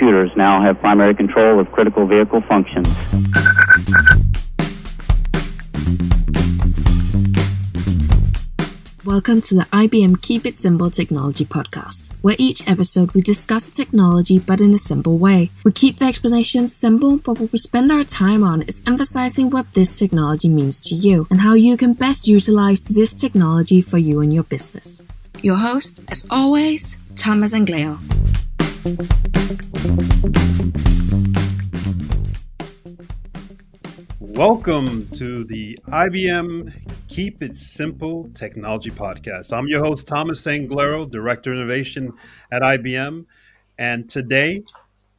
computers now have primary control of critical vehicle functions. Welcome to the IBM Keep It Simple Technology Podcast, where each episode we discuss technology but in a simple way. We keep the explanation simple, but what we spend our time on is emphasizing what this technology means to you and how you can best utilize this technology for you and your business. Your host, as always, Thomas Anglero. Welcome to the IBM Keep It Simple Technology Podcast. I'm your host, Thomas Anglero, Director of Innovation at IBM. And today,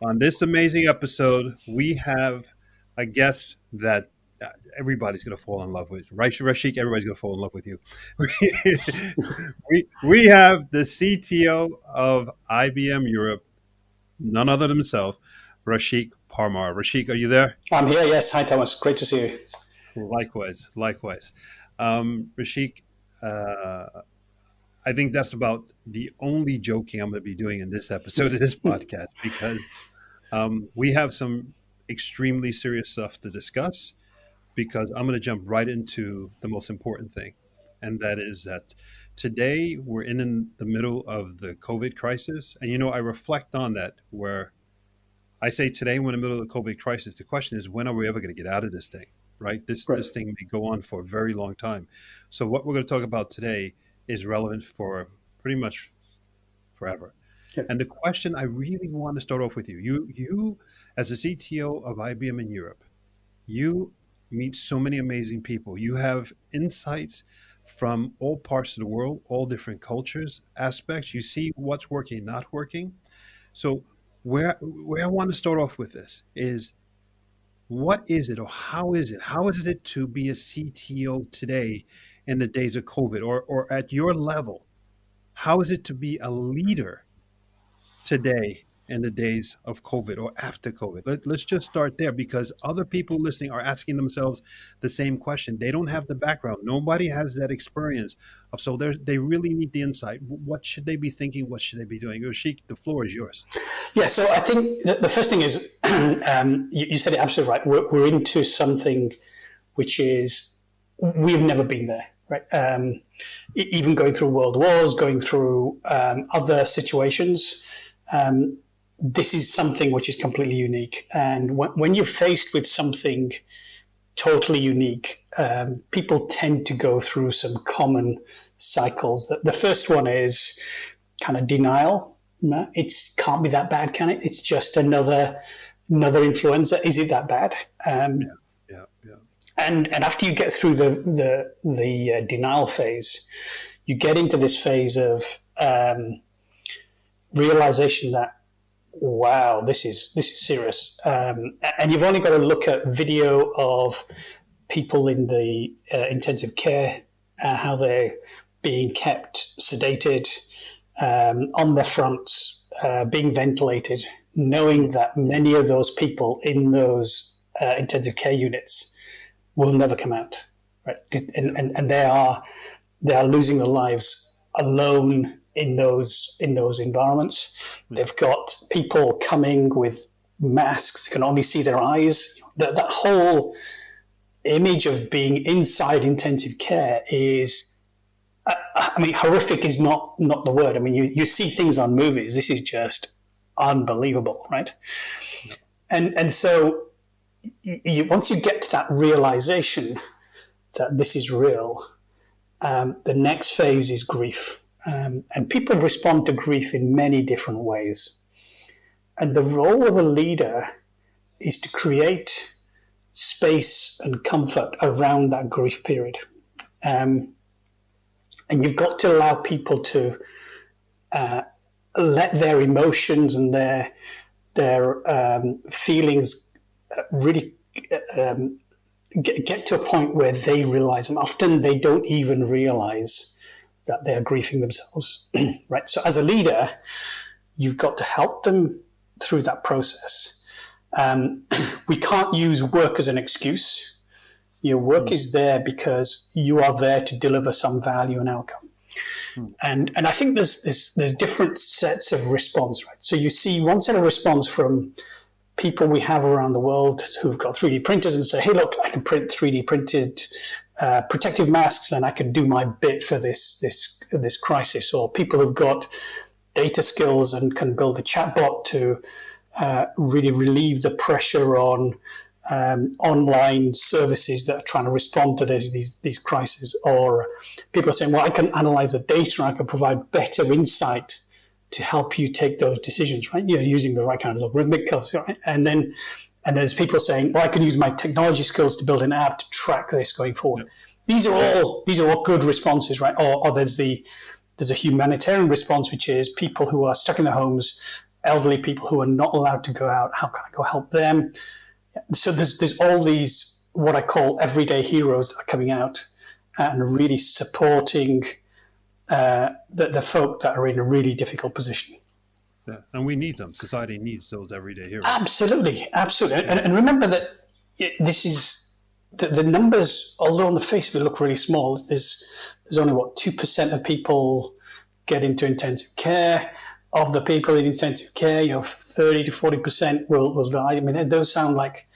on this amazing episode, we have a guest that everybody's going to fall in love with. Right, Rashik? Everybody's going to fall in love with you. we have the CTO of IBM Europe, none other than himself, Rashik Parmar. Rashik, are you there? I'm here, yes. Hi, Thomas. Great to see you. Likewise. Rashik, I think that's about the only joking I'm going to be doing in this episode of this podcast because we have some extremely serious stuff to discuss because I'm going to jump right into the most important thing. And that is that today we're in the middle of the COVID crisis. And, I reflect on that where I say today we're in the middle of the COVID crisis. The question is, when are we ever going to get out of this thing, right? This thing may go on for a very long time. So what we're going to talk about today is relevant for pretty much forever. Yeah. And the question I really want to start off with you as a CTO of IBM in Europe, you meet so many amazing people. You have insights from all parts of the world, all different cultures, aspects. You see what's working, not working. So where I want to start off with this is, what is it or how is it to be a CTO today in the days of COVID or at your level? How is it to be a leader today in the days of COVID or after COVID? Let's just start there because other people listening are asking themselves the same question. They don't have the background. Nobody has that experience. So they really need the insight. What should they be thinking? What should they be doing? Rashik, the floor is yours. Yeah, so I think the first thing is, you said it absolutely right. We're into something which is, we've never been there, right? Even going through world wars, going through other situations, this is something which is completely unique. And when you're faced with something totally unique, people tend to go through some common cycles. The first one is kind of denial. It can't be that bad, can it? It's just another influenza. Is it that bad? Yeah. And after you get through the denial phase, you get into this phase of realization that, wow, this is serious. And you've only got to look at video of people in the intensive care, how they're being kept sedated, on their fronts, being ventilated, knowing that many of those people in those intensive care units will never come out, right? And they are losing their lives alone in those environments. They've got people coming with masks, can only see their eyes. That whole image of being inside intensive care is, horrific is not the word. I mean, you see things on movies. This is just unbelievable, right? Yeah. And so once you get to that realization that this is real, the next phase is grief. And people respond to grief in many different ways. And the role of a leader is to create space and comfort around that grief period. And you've got to allow people to let their emotions and their feelings really get to a point where they realize them. Often they don't even realize that they're grieving themselves, right? So as a leader, you've got to help them through that process. We can't use work as an excuse. Your work is there because you are there to deliver some value and outcome. And I think there's different sets of response, right? So you see one set of response from people we have around the world who've got 3D printers and say, hey, look, I can print 3D printed protective masks and I can do my bit for this crisis. Or people who've got data skills and can build a chatbot to really relieve the pressure on online services that are trying to respond to these crises. Or people are saying, well, I can analyze the data and I can provide better insight to help you take those decisions, right? You're using the right kind of algorithmic curves, right? And there's people saying, well, I can use my technology skills to build an app to track this going forward. Yeah. These are all good responses, right? Or there's a humanitarian response, which is people who are stuck in their homes, elderly people who are not allowed to go out. How can I go help them? So there's all these what I call everyday heroes that are coming out and really supporting the folk that are in a really difficult position. Yeah, and we need them. Society needs those everyday heroes. Absolutely. And remember that this is the numbers. Although on the face of it look really small, there's only 2% of people get into intensive care. Of the people in intensive care, 30 to 40% will die. I mean, those sound like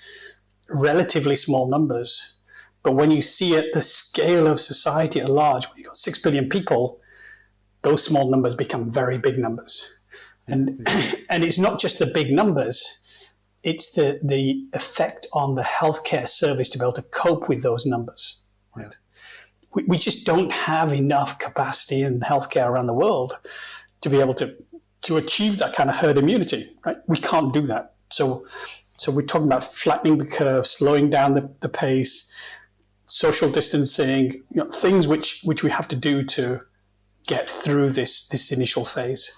relatively small numbers. But when you see at the scale of society at large, when you've got 6 billion people, those small numbers become very big numbers. And it's not just the big numbers, it's the effect on the healthcare service to be able to cope with those numbers. Right? Yeah. We just don't have enough capacity in healthcare around the world to be able to achieve that kind of herd immunity. Right? We can't do that. So we're talking about flattening the curve, slowing down the pace, social distancing, things which we have to do to get through this initial phase.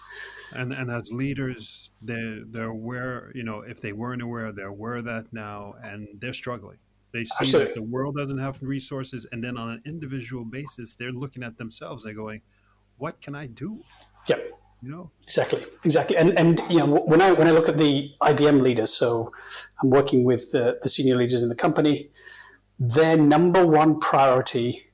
And as leaders, they're aware, if they weren't aware, they're aware of that now, and they're struggling. They see Absolutely. That the world doesn't have resources, and then on an individual basis, they're looking at themselves. They're going, "What can I do?" Yep. Exactly. And when I look at the IBM leaders, so I'm working with the senior leaders in the company, their number one priority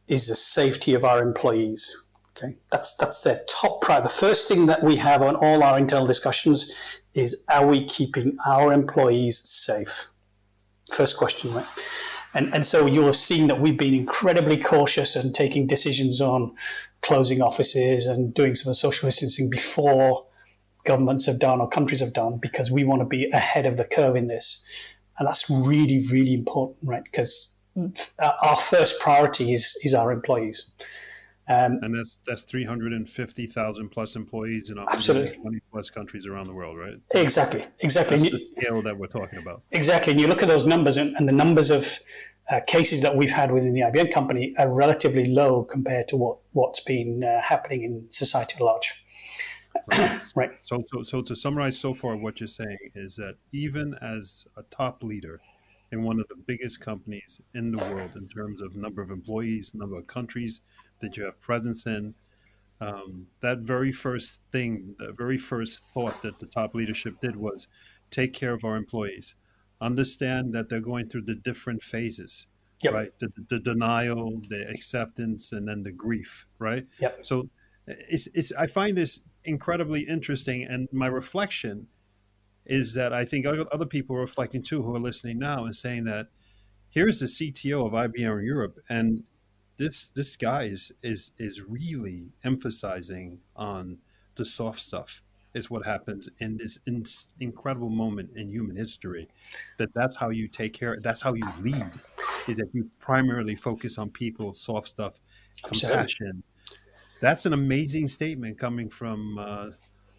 is the safety of our employees. Okay, that's their top priority. The first thing that we have on all our internal discussions is, are we keeping our employees safe? First question, right? And so you'll have seen that we've been incredibly cautious and taking decisions on closing offices and doing some of the social distancing before governments have done or countries have done, because we want to be ahead of the curve in this. And that's really, really important, right? Because our first priority is our employees. And that's 350,000 plus employees in 120 plus countries around the world, right? Exactly. That's the scale that we're talking about. Exactly. And you look at those numbers, and the numbers of cases that we've had within the IBM company are relatively low compared to what's been happening in society at large. Right. So to summarize so far, what you're saying is that even as a top leader in one of the biggest companies in the world in terms of number of employees, number of countries that you have presence in, that very first thought that the top leadership did was take care of our employees, understand that they're going through the different phases, yep. Right? The denial, the acceptance, and then the grief, right? Yep. So I find this incredibly interesting, and my reflection is that I think other people are reflecting too, who are listening now and saying that here's the CTO of IBM in Europe, and this guy is really emphasizing on the soft stuff. Is what happens in this incredible moment in human history. That's how you take care. That's how you lead. Is that you primarily focus on people, soft stuff, compassion. That's an amazing statement coming from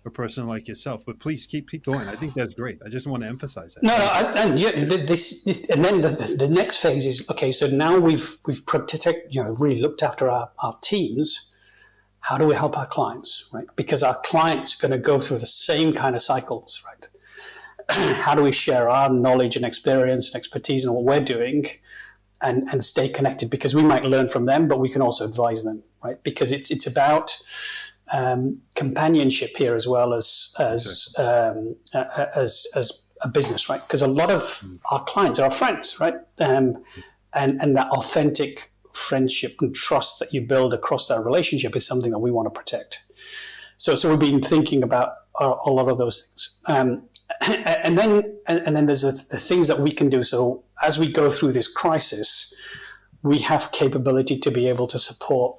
a person like yourself. But please keep going. I think that's great. I just want to emphasize that. And then the next phase is, okay, so now we've really looked after our teams. How do we help our clients, right? Because our clients are going to go through the same kind of cycles, right? How do we share our knowledge and experience and expertise and what we're doing and stay connected? Because we might learn from them, but we can also advise them, right? Because it's about companionship here as well as a business, right? Because a lot of our clients are our friends, right? And that authentic friendship and trust that you build across that relationship is something that we want to protect. So we've been thinking about a lot of those things. And then there's the things that we can do. So as we go through this crisis, we have capability to be able to support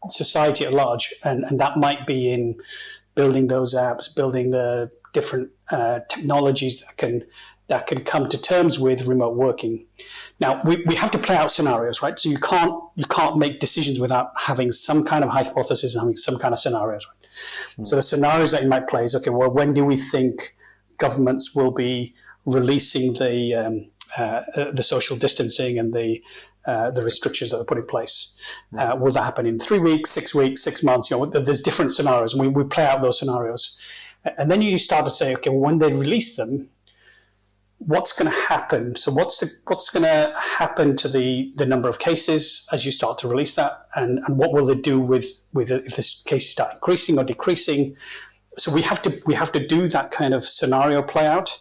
society at large, and that might be in building those apps, building the different technologies that can come to terms with remote working. Now we have to play out scenarios, right? So you can't make decisions without having some kind of hypothesis and having some kind of scenarios, right? So the scenarios that you might play is, okay, well, when do we think governments will be releasing the social distancing and the restrictions that are put in place? Will that happen in 3 weeks, 6 weeks, 6 months? There's different scenarios, and we play out those scenarios. And then you start to say, okay, well, when they release them, what's going to happen? So what's going to happen to the number of cases as you start to release that, and what will they do with if the cases start increasing or decreasing? So we have to do that kind of scenario play out,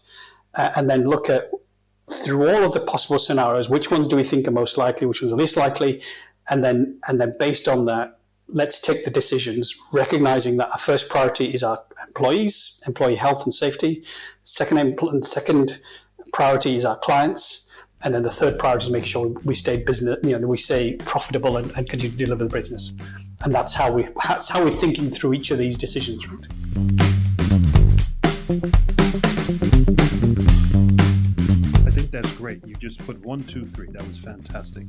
and then look at, through all of the possible scenarios, which ones do we think are most likely, which ones are least likely, and then based on that, let's take the decisions, recognizing that our first priority is our employees, employee health and safety. Second priority is our clients, and then the third priority is making sure we stay profitable and continue to deliver the business. And that's how we're thinking through each of these decisions. Right? I think that's great. You just put 1, 2, 3. That was fantastic.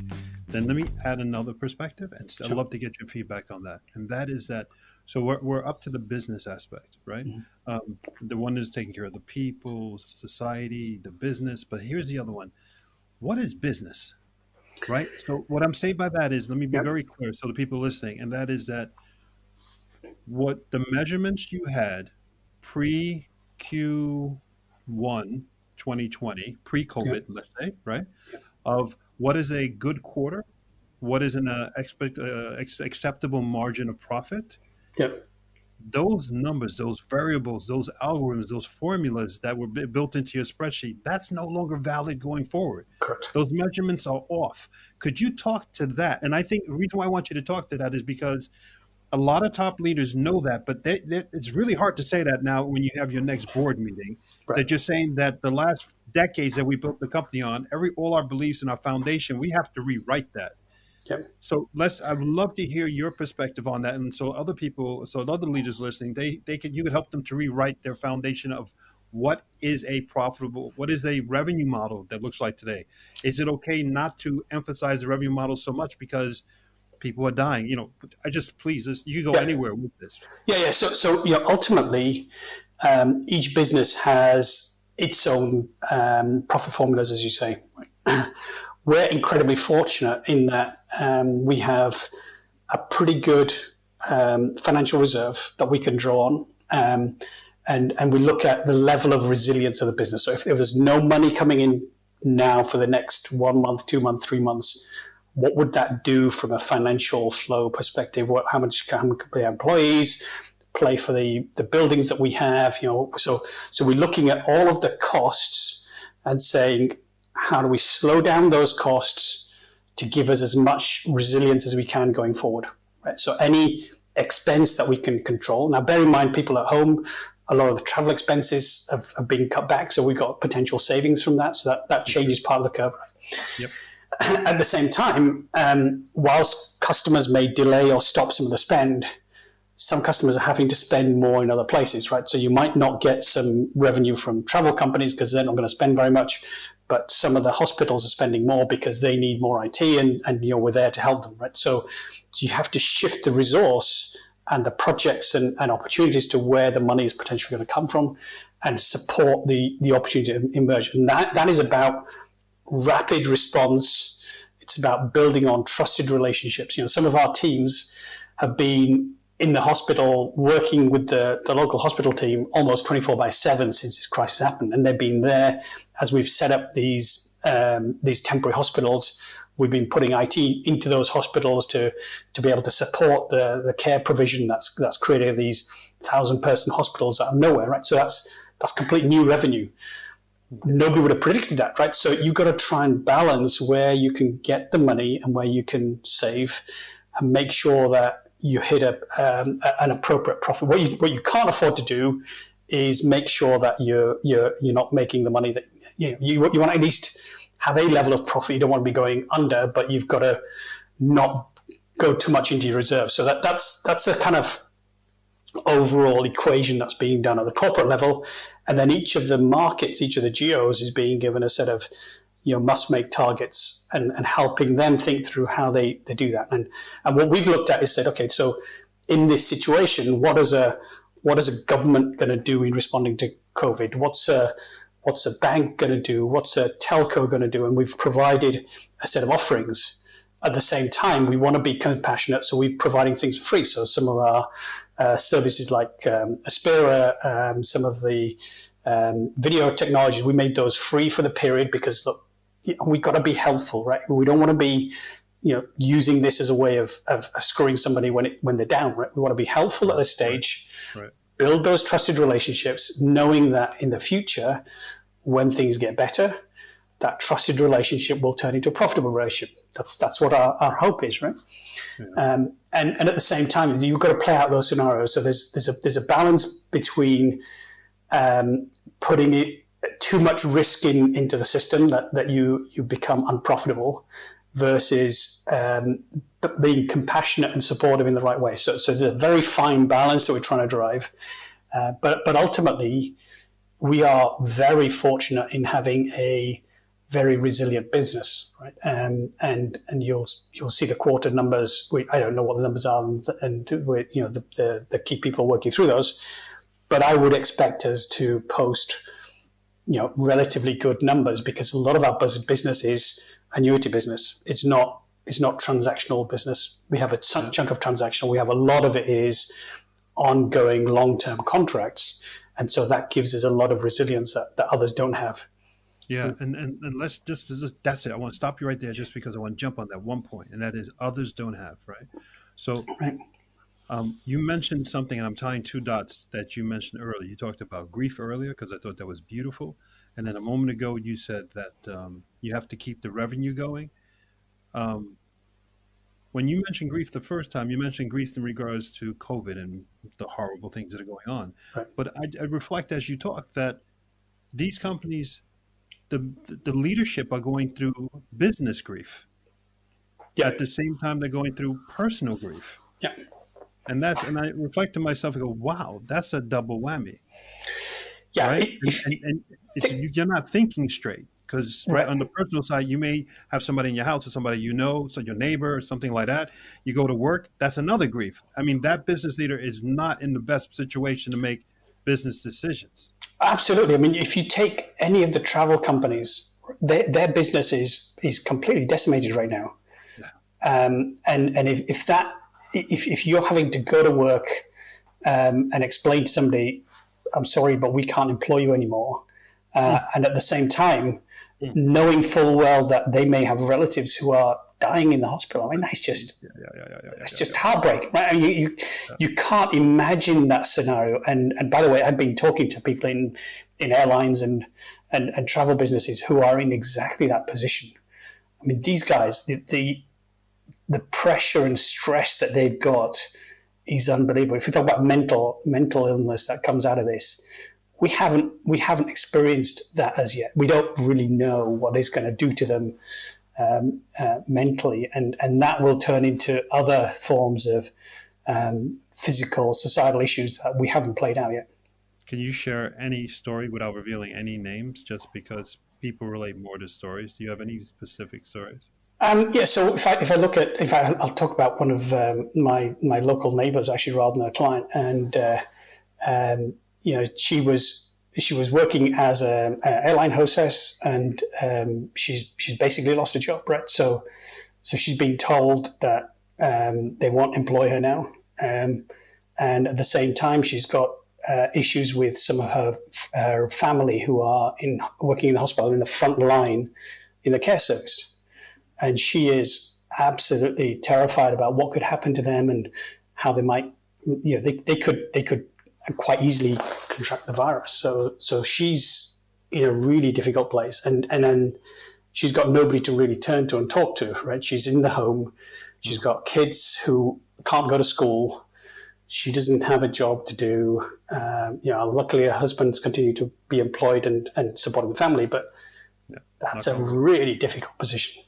Then let me add another perspective, and I'd love to get your feedback on that. And that is that, so we're up to the business aspect, right? Mm-hmm. The one is taking care of the people, society, the business. But here's the other one. What is business, right? So what I'm saying by that is, let me be very clear so the people listening, and that is that what the measurements you had pre-Q1 2020, pre-COVID, let's say, right? Of what is a good quarter, what is an acceptable margin of profit. Yep. Those numbers, those variables, those algorithms, those formulas that were built into your spreadsheet, that's no longer valid going forward. Correct. Those measurements are off. Could you talk to that? And I think the reason why I want you to talk to that is because a lot of top leaders know that, but it's really hard to say that now when you have your next board meeting. Right. They're just saying that the last decades that we built the company on, all our beliefs and our foundation, we have to rewrite that. Yep. So I would love to hear your perspective on that. And so other leaders listening, you could help them to rewrite their foundation of what is a revenue model that looks like today. Is it okay not to emphasize the revenue model so much because people are dying? You go anywhere with this. Yeah. So ultimately, each business has its own profit formulas, as you say. We're incredibly fortunate in that we have a pretty good financial reserve that we can draw on, and we look at the level of resilience of the business. So if there's no money coming in now for the next 1 month, 2 months, 3 months, what would that do from a financial flow perspective? How much can pay employees, play for the buildings that we have? So we're looking at all of the costs and saying, how do we slow down those costs to give us as much resilience as we can going forward? Right? So any expense that we can control. Now, bear in mind, people at home, a lot of the travel expenses have been cut back, so we've got potential savings from that. So that changes part of the curve. Yep. At the same time, whilst customers may delay or stop some of the spend, some customers are having to spend more in other places, right? So you might not get some revenue from travel companies because they're not going to spend very much, but some of the hospitals are spending more because they need more IT, and we're there to help them, right? So you have to shift the resource and the projects and opportunities to where the money is potentially going to come from, and support the opportunity to emerge. And that is about rapid response. It's about building on trusted relationships. Some of our teams have been in the hospital working with the local hospital team almost 24/7 since this crisis happened, and they've been there as we've set up these temporary hospitals. We've been putting IT into those hospitals to be able to support the care provision that's created these 1,000-person hospitals out of nowhere, right? So that's complete new revenue. nobody would have predicted that, right? So you've got to try and balance where you can get the money and where you can save, and make sure that you hit an appropriate profit. What you can't afford to do is make sure that you're not making the money that you want to at least have a level of profit. You don't want to be going under, but you've got to not go too much into your reserves. So that's a kind of overall equation that's being done at the corporate level, and then each of the markets, each of the geos is being given a set of must-make targets, and helping them think through how they do that. And what we've looked at is said, okay, so in this situation, what is a government going to do in responding to COVID? What's a bank going to do? What's a telco going to do? And we've provided a set of offerings. At the same time, we want to be compassionate, so we're providing things for free. So some of our services like Aspira, some of the video technologies, we made those free for the period because, look, we've got to be helpful, right? We don't want to be using this as a way of screwing somebody when they're down, right? We want to be helpful at this stage, right. Build those trusted relationships, knowing that in the future, when things get better, that trusted relationship will turn into a profitable relationship. That's what our hope is, right? Yeah. And at the same time, you've got to play out those scenarios. So there's a balance between putting it too much risk into the system that you become unprofitable, versus being compassionate and supportive in the right way. So there's a very fine balance that we're trying to drive. But ultimately, we are very fortunate in having a very resilient business, right? And you'll see the quarter numbers. I don't know what the numbers are, and the key people working through those. But I would expect us to post relatively good numbers, because a lot of our business is annuity business. It's not transactional business. We have a chunk of transactional. We have a lot of it is ongoing long-term contracts, and so that gives us a lot of resilience that others don't have. Yeah, and let's just that's it. I want to stop you right there, just because I want to jump on that one point, and that is others don't have, right? So, right. You mentioned something, and I'm tying two dots that you mentioned earlier. You talked about grief earlier, because I thought that was beautiful, and then a moment ago you said that you have to keep the revenue going. When you mentioned grief the first time, you mentioned grief in regards to COVID and the horrible things that are going on. Right. But I reflect as you talk that these companies, the leadership are going through business grief. Yeah. At the same time, they're going through personal grief. Yeah. And I reflect to myself and go, wow, that's a double whammy. Yeah. Right? And you're not thinking straight, because right on the personal side, you may have somebody in your house or somebody so your neighbor or something like that. You go to work, that's another grief. I mean, that business leader is not in the best situation to make business decisions. Absolutely. I mean, if you take any of the travel companies, their business is completely decimated right now. Yeah. And if you're having to go to work and explain to somebody, I'm sorry, but we can't employ you anymore, and at the same time, knowing full well that they may have relatives who are dying in the hospital, I mean, that's just just heartbreak, right? I mean, you can't imagine that scenario. And by the way, I've been talking to people in airlines and travel businesses who are in exactly that position. I mean, these guys, the pressure and stress that they've got is unbelievable. If you talk about mental illness that comes out of this, we haven't experienced that as yet. We don't really know what it's going to do to them mentally, and that will turn into other forms of physical, societal issues that we haven't played out yet. Can you share any story without revealing any names, just because people relate more to stories? Do you have any specific stories? Yeah, so if I look at, in fact, I'll talk about one of my local neighbours actually, rather than a client, and she was working as an airline hostess, and she's basically lost a job, right? So she's been told that they won't employ her now, and at the same time she's got issues with some of her family who are working in the hospital in the front line in the care service. And she is absolutely terrified about what could happen to them and how they might, they could quite easily contract the virus. So she's in a really difficult place, and then she's got nobody to really turn to and talk to, right? She's in the home, she's got kids who can't go to school, she doesn't have a job to do. Luckily her husband's continued to be employed and supporting the family, but that's a really difficult position.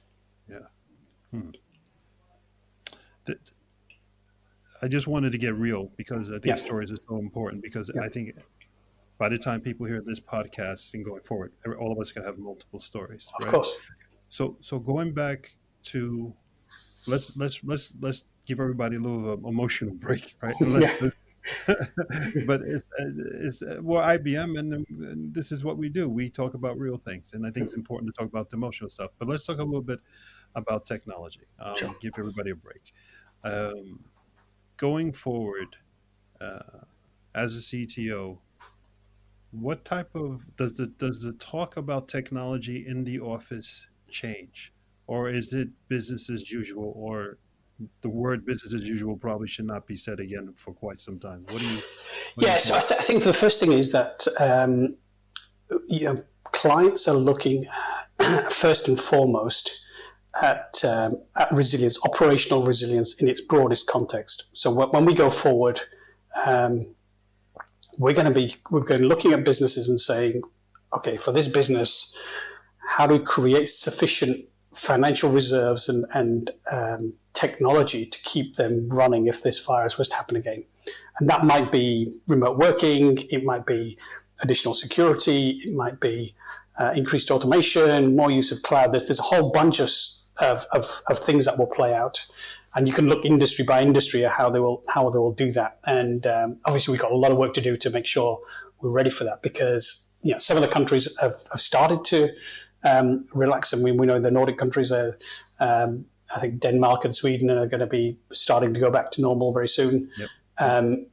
I just wanted to get real because I think stories are so important, because I think by the time people hear this podcast and going forward, all of us can have multiple stories. Of course. So going back to let's give everybody a little emotional break, right? And but we're IBM, and this is what we do. We talk about real things, and I think it's important to talk about the emotional stuff. But let's talk a little bit about technology. Give everybody a break. Going forward, as a CTO, what type of does the talk about technology in the office change, or is it business as usual? Or the word business as usual probably should not be said again for quite some time. What do you? So I think the first thing is that clients are looking first and foremost at resilience, operational resilience in its broadest context. So when we go forward, we're going to looking at businesses and saying, okay, for this business, how do we create sufficient financial reserves and technology to keep them running if this virus was to happen again? And that might be remote working, it might be additional security, it might be increased automation, more use of cloud. There's a whole bunch of things that will play out, and you can look industry by industry at how they will do that. And obviously, we've got a lot of work to do to make sure we're ready for that, because some of the countries have started to relax, and we know the Nordic countries are. I think Denmark and Sweden are going to be starting to go back to normal very soon. Yep.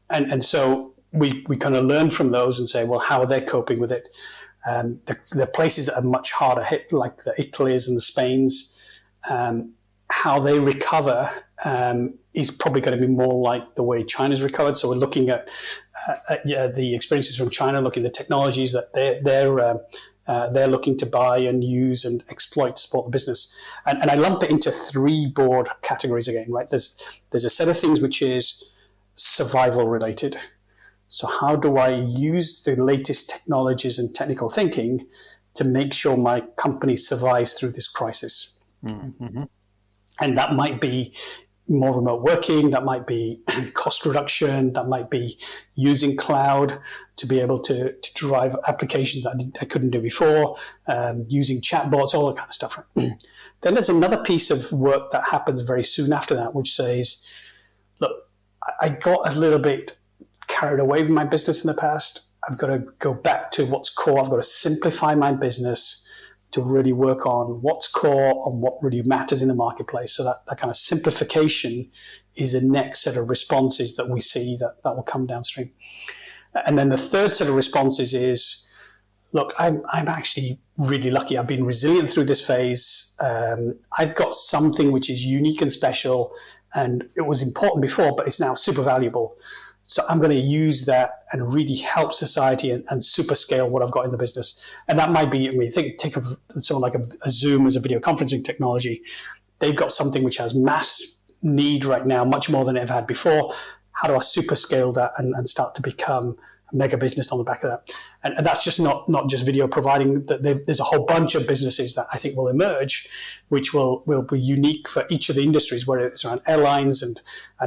And so we kind of learn from those and say, well, how are they coping with it? The places that are much harder hit, like the Italys and the Spains, how they recover is probably going to be more like the way China's recovered. So we're looking at the experiences from China, looking at the technologies that they're looking to buy and use and exploit to support the business. And I lump it into three broad categories again, right? There's a set of things which is survival related. So how do I use the latest technologies and technical thinking to make sure my company survives through this crisis? Mm-hmm. And that might be more remote working, that might be cost reduction, that might be using cloud to be able to drive applications that I couldn't do before, using chatbots, all that kind of stuff. Then there's another piece of work that happens very soon after that, which says, look, I got a little bit carried away with my business in the past. I've got to go back to what's core. I've got to simplify my business to really work on what's core, on what really matters in the marketplace. So that kind of simplification is the next set of responses that we see that will come downstream. And then the third set of responses is, look, I'm actually really lucky. I've been resilient through this phase. I've got something which is unique and special, and it was important before, but it's now super valuable. So I'm going to use that and really help society and super scale what I've got in the business. And that might be, take of someone like a Zoom as a video conferencing technology. They've got something which has mass need right now, much more than it ever had before. How do I super scale that and start to become a mega business on the back of that? And that's just not just video providing. There's a whole bunch of businesses that I think will emerge, which will be unique for each of the industries, whether it's around airlines and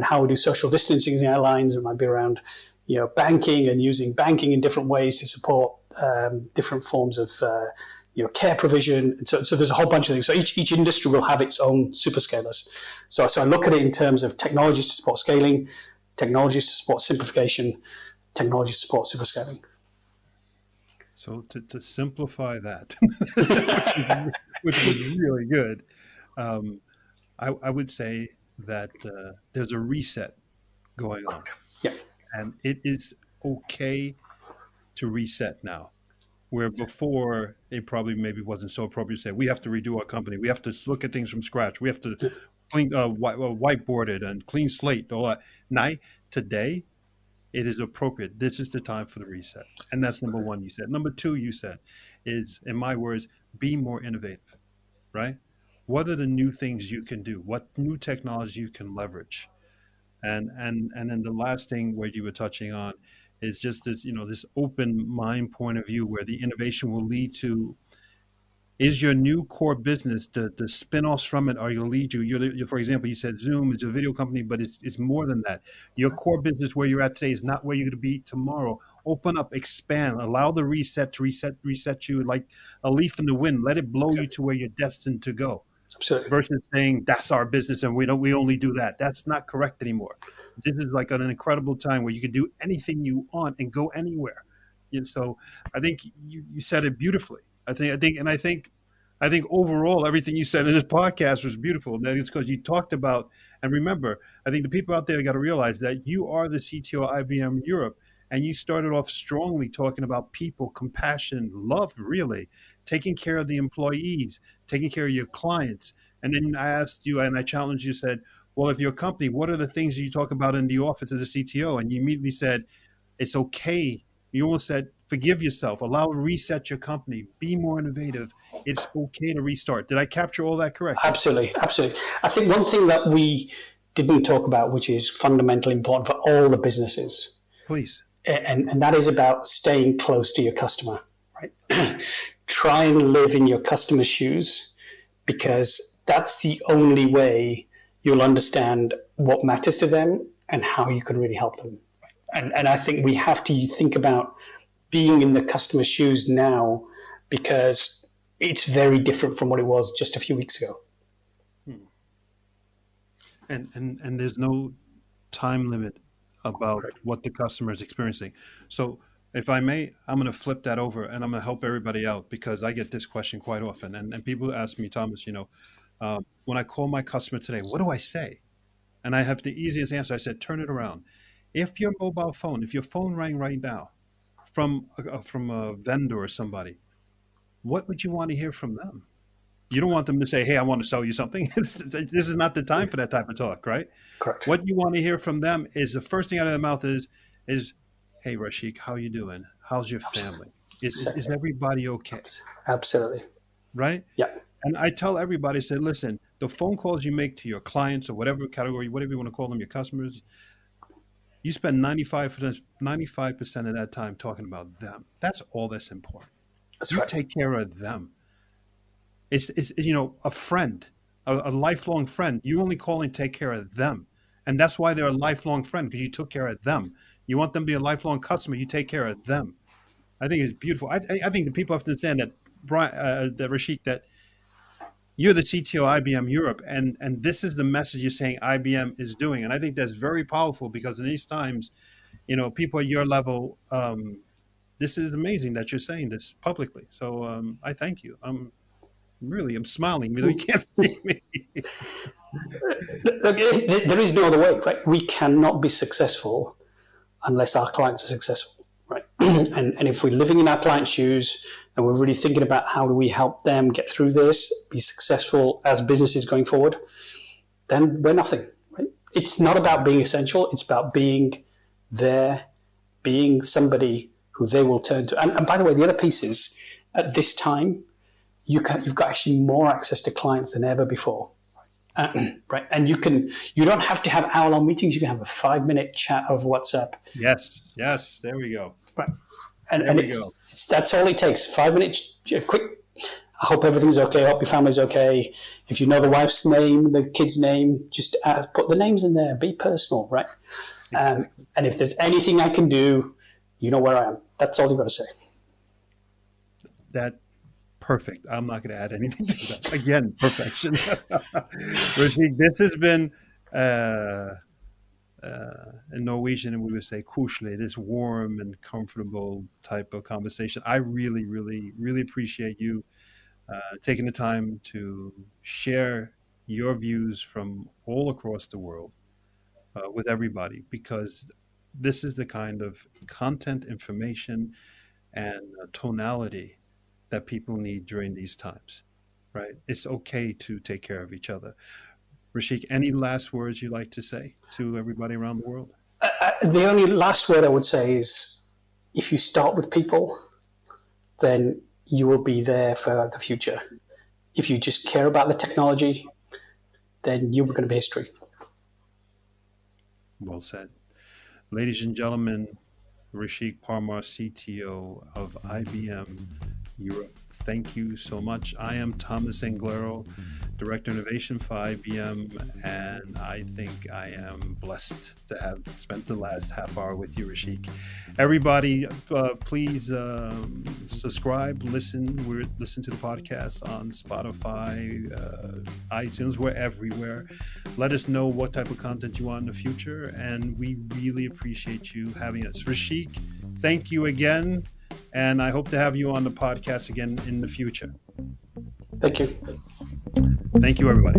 how we do social distancing in the airlines. It might be around banking and using banking in different ways to support different forms of care provision. So there's a whole bunch of things. So each industry will have its own superscalers. So I look at it in terms of technologies to support scaling, technologies to support simplification, technology to support superscaling. So to simplify that, which was really good, I would say that there's a reset going on. Yeah. And it is okay to reset now, where before it probably maybe wasn't so appropriate to say, we have to redo our company. We have to look at things from scratch. We have to clean, whiteboard it and clean slate, all that. Now, today, it is appropriate. This is the time for the reset. And that's number one, you said. Number two, you said, is, in my words, be more innovative, right? What are the new things you can do? What new technology you can leverage? And then the last thing where you were touching on is just this, this open mind point of view where the innovation will lead to, is your new core business, the spin-offs from it are going to lead you. For example, you said Zoom is a video company, but it's more than that. Your core business where you're at today is not where you're going to be tomorrow. Open up, expand, allow the reset to reset you like a leaf in the wind. Let it blow you to where you're destined to go. Absolutely. Versus saying that's our business and we only do that. That's not correct anymore. This is like an incredible time where you can do anything you want and go anywhere. So I think you said it beautifully. I think overall everything you said in this podcast was beautiful. And that is because you talked about, and remember, I think the people out there got to realize that you are the CTO of IBM Europe, and you started off strongly talking about people, compassion, love, really, taking care of the employees, taking care of your clients. And then I asked you, and I challenged you, said, well, if you're a company, what are the things you talk about in the office as a CTO? And you immediately said, it's okay. You almost said, forgive yourself, allow reset your company, be more innovative. It's okay to restart. Did I capture all that correctly? Absolutely, absolutely. I think one thing that we didn't talk about, which is fundamentally important for all the businesses, Please. and that is about staying close to your customer, right? Try and live in your customer's shoes, because that's the only way you'll understand what matters to them and how you can really help them. And I think we have to think about being in the customer's shoes now, because it's very different from what it was just a few weeks ago. And there's no time limit about what the customer is experiencing. So if I may, I'm going to flip that over and I'm going to help everybody out, because I get this question quite often. And people ask me, Thomas, when I call my customer today, what do I say? And I have the easiest answer. I said, turn it around. If your phone rang right now from a vendor or somebody, what would you want to hear from them? You don't want them to say, hey, I want to sell you something. This is not the time for that type of talk, right? Correct. What you want to hear from them is the first thing out of their mouth is, hey, Rashik, how you doing? How's your family? Is everybody okay? Absolutely. Right? Yeah. And I tell everybody, I say, listen, the phone calls you make to your clients or whatever category, whatever you want to call them, your customers, you spend 95% of that time talking about them. That's all that's important. That's you right. Take care of them. It's a friend, a lifelong friend. You only call and take care of them. And that's why they're a lifelong friend, because you took care of them. You want them to be a lifelong customer, you take care of them. I think it's beautiful. I think the people have to understand that, that Rashik, that you're the CTO of IBM Europe, and this is the message you're saying IBM is doing. And I think that's very powerful, because in these times, people at your level, this is amazing that you're saying this publicly. So I thank you. I'm smiling, even though you can't see me. There is no other way, right? We cannot be successful unless our clients are successful, right? and if we're living in our clients' shoes and we're really thinking about how do we help them get through this, be successful as businesses going forward, then we're nothing, right? It's not about being essential. It's about being there, being somebody who they will turn to. And by the way, the other piece is, at this time, you've got actually more access to clients than ever before. Right, and you don't have to have hour-long meetings. You can have a 5-minute chat over WhatsApp. Yes, there we go. Right, and that's all it takes. 5 minutes, quick. I hope everything's okay. I hope your family's okay. If you know the wife's name, the kid's name, just put the names in there. Be personal, right? Exactly. And if there's anything I can do, you know where I am. That's all you've got to say. That. Perfect. I'm not going to add anything to that. Again, perfection. Rashik, this has been, in Norwegian, we would say koselig, this warm and comfortable type of conversation. I really, really, really appreciate you taking the time to share your views from all across the world with everybody, because this is the kind of content, information, and tonality that people need during these times, right? It's okay to take care of each other. Rashik, any last words you'd like to say to everybody around the world? The only last word I would say is, if you start with people, then you will be there for the future. If you just care about the technology, then you're going to be history. Well said. Ladies and gentlemen, Rashik Parmar, CTO of IBM Europe. Thank you so much. I am Thomas Anglero, Director of Innovation for IBM, and I think I am blessed to have spent the last half hour with you, Rashik. Everybody, please subscribe, listen to the podcast on Spotify, iTunes. We're everywhere. Let us know what type of content you want in the future, and we really appreciate you having us. Rashik, thank you again, and I hope to have you on the podcast again in the future. Thank you. Thank you, everybody.